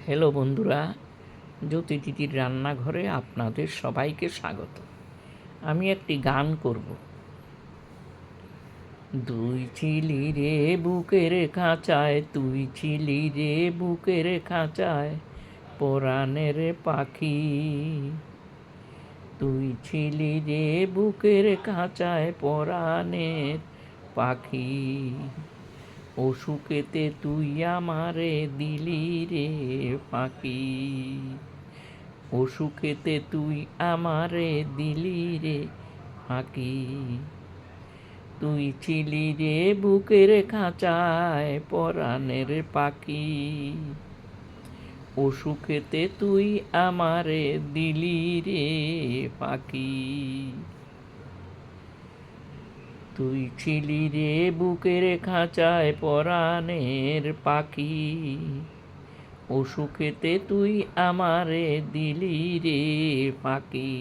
Hello বন্ধুরা, জ্যোতি দিদির রান্নাঘরে আপনাদের সবাইকে স্বাগত। আমি একটি গান করব। তুই ছিলি রে বুকের খাঁচায়, তুই ছিলি রে বুকের খাঁচায়, পরাণের পাখি। তুই ছিলি রে বুকের খাঁচায়, পরাণের পাখি। অসুখেতে তুই আমারে দিলি রে ফাঁকি। অসুখেতে তুই আমারে দিলি রে ফাঁকি। তুই ছিলি রে বুকের খাঁচায়, পরাণের পাখি। অসুখেতে তুই আমারে দিলি রে ফাঁকি। তুই ছিলি রে বুকের খাঁচায়, পরাণের পাখি। অসুখেতে তুই আমারে দিলি রে ফাঁকি।